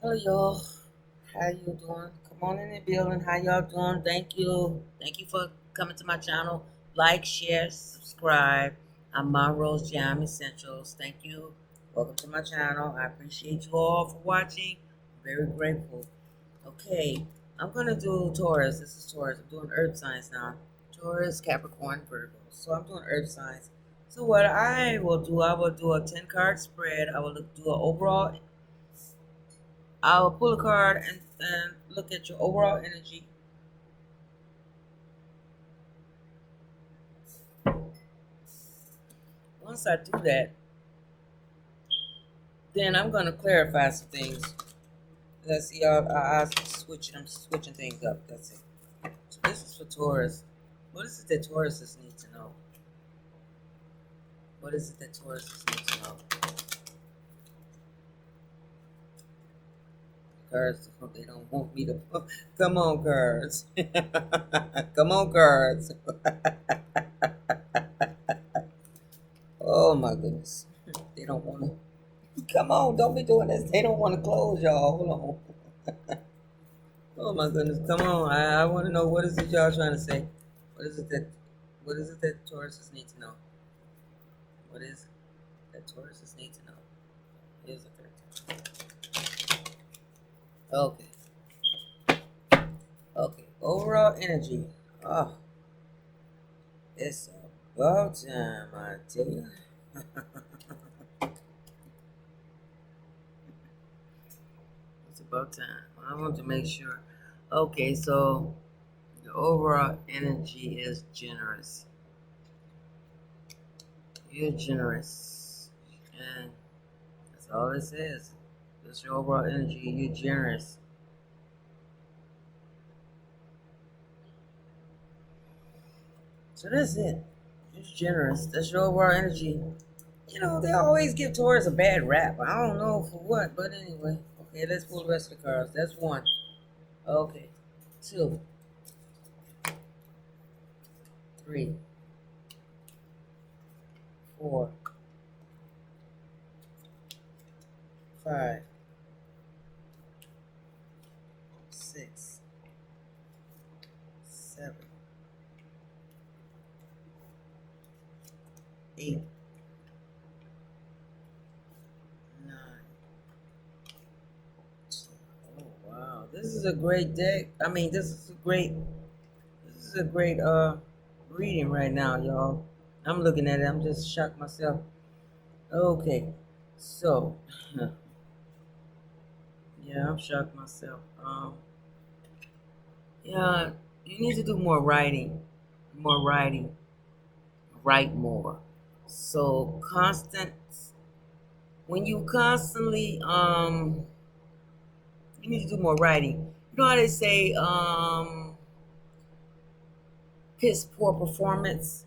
Hello, y'all. How you doing? Come on in the building. How y'all doing? Thank you. Thank you for coming to my channel. Like, share, subscribe. I'm Monroe's Jam Essentials. Thank you. Welcome to my channel. I appreciate you all for watching. I'm very grateful. Okay, I'm gonna do Taurus. This is Taurus. I'm doing Earth signs now. Taurus, Capricorn, Virgo. So I'm doing Earth signs. So what I will do a 10 card spread. I will do an overall. I'll pull a card and look at your overall energy. Once I do that, then I'm going to clarify some things. Let's see, I'm switching things up. That's it. So this is for Taurus. What is it that Tauruses need to know? What is it that Tauruses need to know? Cards, they don't want me to. Come on, cards. Come on, cards. Oh my goodness. They don't want to. Come on, don't be doing this. They don't want to close, y'all. Hold on. Oh my goodness, come on. I want to know, what is it y'all trying to say? What is it that Tauruses need to know? What is it that Tauruses need to know? Here's the third time. Okay. Okay. Overall energy. Oh, it's about time, I tell you. It's about time. I want to make sure. Okay, so the overall energy is generous. You're generous. And that's all it says. That's your overall energy. You're generous. So that's it. You're generous. That's your overall energy. You know, they always give Taurus a bad rap. I don't know for what, but anyway. Okay, let's pull the rest of the cards. That's one. Okay. Two. Three. Four. Five. Six. Seven. Eight. Nine. Oh wow. This is a great deck. I mean, this is a great reading right now, y'all. I'm looking at it. I'm just shocked myself. Okay. So, yeah, I'm shocked myself. Yeah, you need to do more writing. More writing. Write more. So, when you constantly you need to do more writing. You know how they say piss poor performance.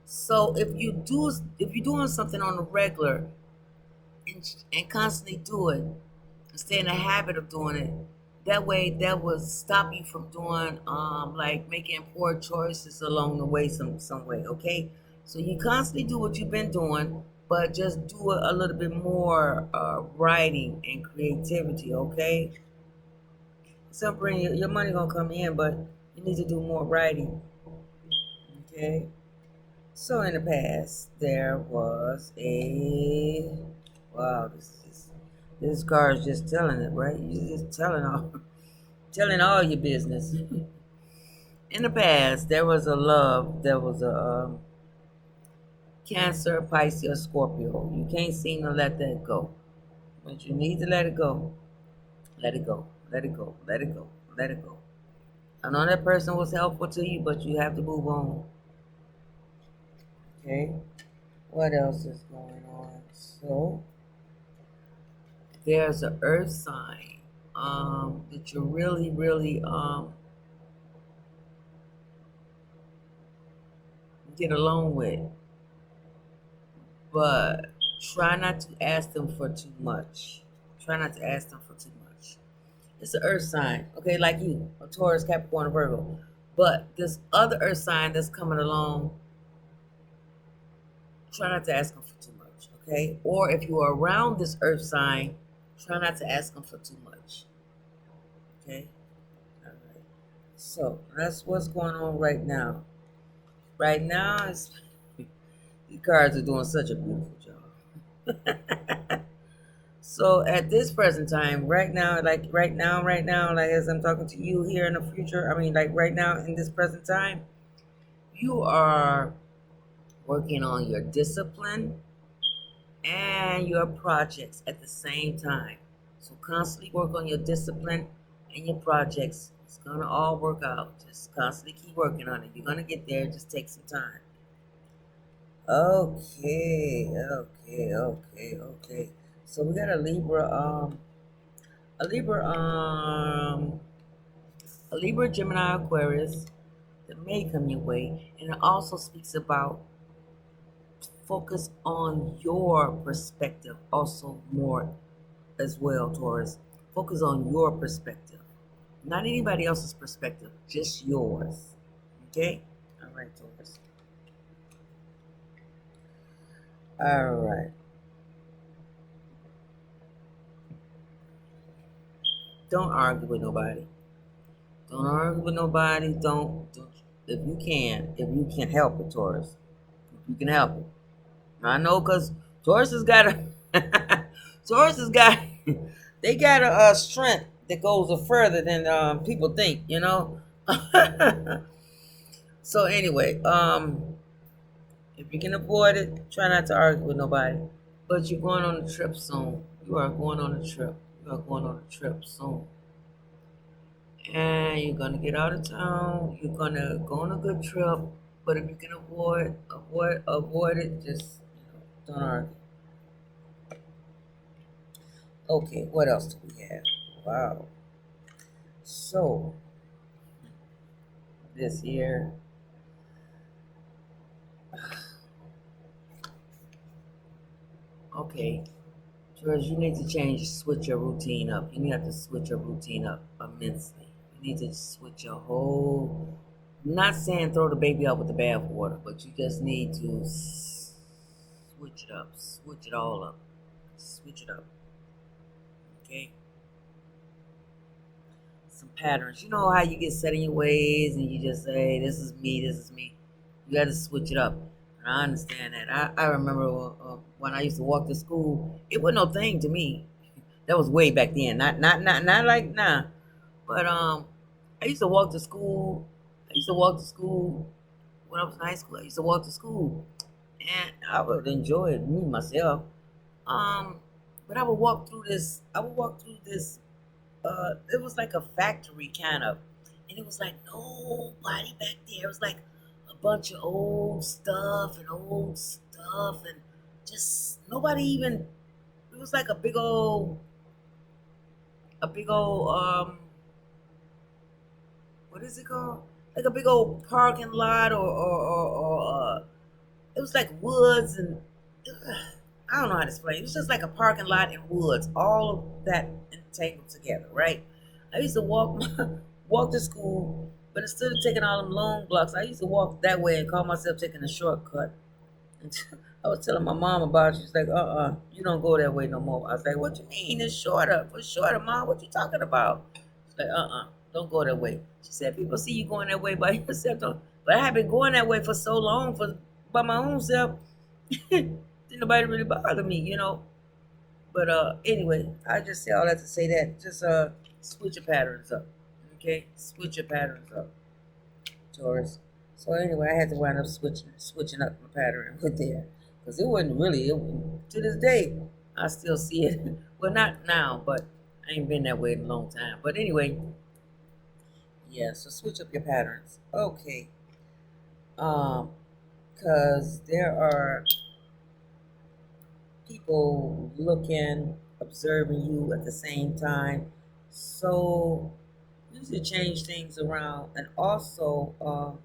So if you're doing something on a regular and constantly do it, and stay in the habit of doing it, that way that will stop you from doing like making poor choices along the way some way. Okay, so you constantly do what you've been doing, but just do a little bit more writing and creativity. Okay, so bring your money gonna come in, but you need to do more writing. Okay. So in the past, there was a wow. This card is just telling it, right? You just telling all your business. In the past, there was a love. There was a Cancer, Pisces, or Scorpio. You can't seem to let that go, but you need to let it go. Let it go. Let it go. Let it go. Let it go. I know that person was helpful to you, but you have to move on. Okay. What else is going on? So there's an earth sign that you really get along with, but try not to ask them for too much. Try not to ask them for too much. It's an earth sign, okay, like you, a Taurus, Capricorn, Virgo. But this other earth sign that's coming along, try not to ask them for too much, okay? Or if you are around this earth sign, Try not to ask them for too much. Okay? All right. So that's what's going on right now. Right now, these cards are doing such a beautiful job. So at this present time, right now, like as I'm talking to you here in the future, I mean, like right now in this present time, you are working on your discipline and your projects at the same time. So constantly work on your discipline and your projects. It's gonna all work out. Just constantly keep working on it. You're gonna get there. Just take some time. Okay. So we got a Libra, a Libra, Gemini, Aquarius that may come your way, and it also speaks about focus on your perspective, also more as well, Taurus. Focus on your perspective, not anybody else's perspective, just yours. Okay? All right, Taurus. All right. Don't argue with nobody. Don't argue with nobody. Don't if you can help it, Taurus. If you can help it. I know, cause Taurus has got a Taurus has got they got a strength that goes further than people think. You know. So anyway, if you can avoid it, try not to argue with nobody. But you're going on a trip soon. You are going on a trip. You are going on a trip soon. And you're gonna get out of town. You're gonna go on a good trip. But if you can avoid it, just don't argue. Okay, what else do we have? Wow. So this year, okay, George, you need to switch your routine up. You need to switch your routine up immensely. You need to switch your whole. I'm not saying throw the baby out with the bathwater, but you just need to switch it up, switch it all up, switch it up. Okay, some patterns. You know how you get set in your ways, and you just say, "This is me. This is me." You got to switch it up. And I understand that. I remember when I used to walk to school. It was no thing to me. That was way back then. Not like now. But I used to walk to school. I used to walk to school when I was in high school. I used to walk to school, and I would enjoy it me myself. Um, but I would walk through this. I would walk through this. It was like a factory kind of, and it was like nobody back there. It was like a bunch of old stuff, and just nobody even. It was like a big old what is it called? Like a big old parking lot, or it was like woods and I don't know how to explain. It was just like a parking lot and woods, all of that entangled together, right? I used to walk walk to school, but instead of taking all them long blocks, I used to walk that way and call myself taking a shortcut. And I was telling my mom about it. She's like, you don't go that way no more. I was like, what you mean? It's shorter. What's shorter, mom? What you talking about? She's like, don't go that way. She said, people see you going that way by yourself. But I have been going that way for so long for by my own self. Didn't nobody really bother me, you know. But anyway, I just say all that to say that just switch your patterns up. Okay? Switch your patterns up, Taurus. So anyway, I had to wind up switching up my pattern with there. Because it wasn't really to this day I still see it. Well, not now, but I ain't been that way in a long time. But anyway, yeah, so switch up your patterns. Okay. Um, because there are people looking, observing you at the same time. So you should change things around. And also,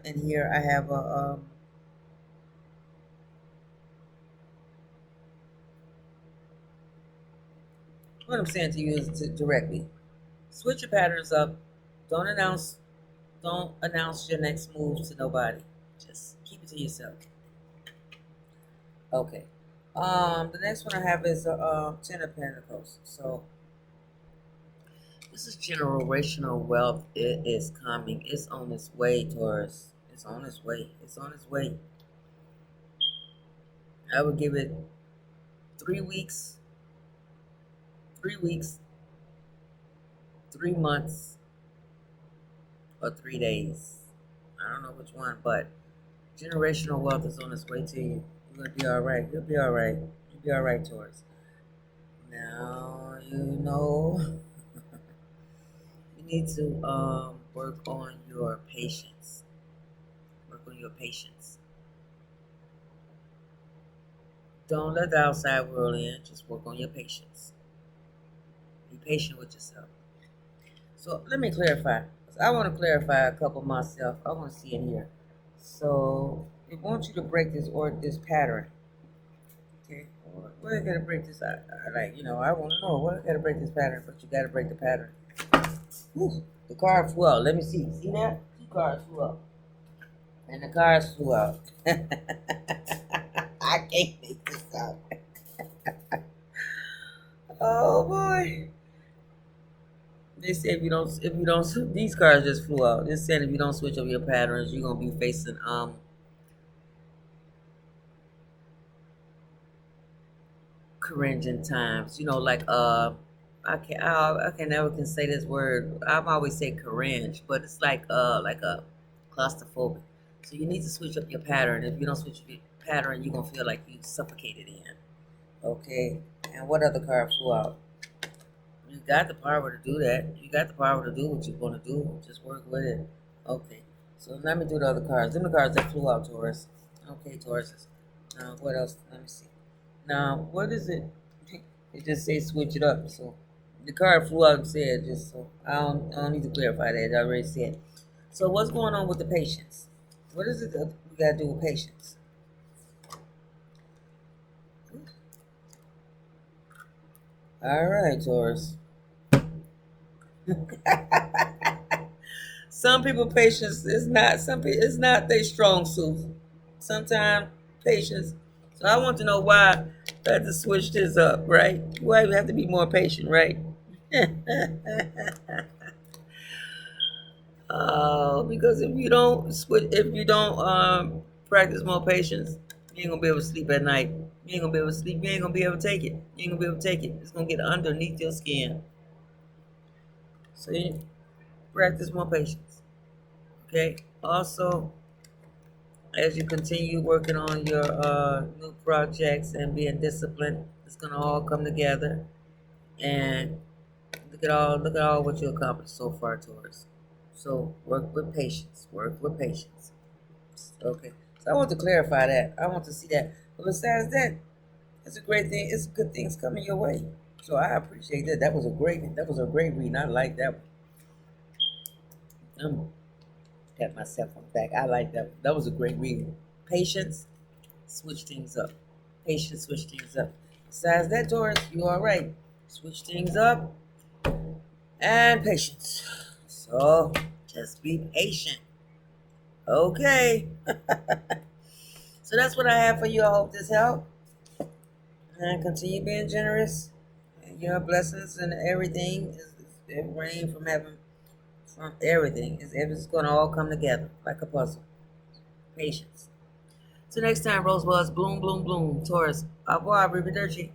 in here I have what I'm saying to you is directly switch your patterns up. Don't announce, don't announce your next move to nobody. Just keep it to yourself. Okay. The next one I have is Ten of Pentacles. So this is generational wealth. It is coming. It's on its way, Taurus. It's on its way. It's on its way. I would give it 3 weeks, 3 weeks, 3 months, or 3 days. I don't know which one, but generational wealth is on its way to you. You're gonna be all right. You'll be all right. You'll be all right, Taurus. Now you know you need to work on your patience. Work on your patience. Don't let the outside world in. Just work on your patience. Be patient with yourself. So let me clarify. I want to clarify a couple myself. I want to see in here. So it wants you to break this pattern. Okay, well, I gotta break this. I want to know what I gotta break this pattern, but you gotta break the pattern. Whew, the card flew out. Let me see. See that? Two cards flew out, and the cards flew out. I can't make this up. Oh boy. They say if you don't, these cards just flew out. They're saying if you don't switch up your patterns, you're gonna be facing cringing times. Like I can never can say this word. I'm always say cringe, but it's like a claustrophobic. So you need to switch up your pattern. If you don't switch up your pattern, you're gonna feel like you suffocated in. Okay. And what other card flew out? You got the power to do that. You got the power to do what you want to do. Just work with it. Okay. So let me do the other cards. Them the cards that flew out, Taurus. Okay, Taurus. Now what else? Let me see. Now what is it? It just says switch it up. So the card flew out and said just so I don't need to clarify that. I already said. So what's going on with the patience? What is it that we gotta do with patience? All right, Taurus. Some people patience is not some people it's not their strong suit. Sometimes patience. So I want to know why I had to switch this up, right? Why we have to be more patient, right? Because if you don't practice more patience, you ain't gonna be able to sleep at night. You ain't gonna be able to sleep. You ain't gonna be able to take it. You ain't gonna be able to take it. It's gonna get underneath your skin. So you practice more patience. Okay. Also, as you continue working on your new projects and being disciplined, it's gonna all come together. And look at all what you accomplished so far, Taurus. So work with patience. Work with patience. Okay. So I want to clarify that. I want to see that. But besides that, it's a great thing. It's good things coming your way. So I appreciate that. That was a great reading. I like that one. Pat myself on the back. I like that one. That was a great reading. Patience, switch things up. Patience, switch things up. Besides that, Taurus, you all right. Switch things up and patience. So just be patient. Okay. So that's what I have for you. I hope this helped. And continue being generous. And your blessings and everything it rain from heaven, from everything. It's going to all come together like a puzzle. Patience. So next time, Rosebuds, bloom, bloom, bloom. Taurus, au revoir, arrivederci.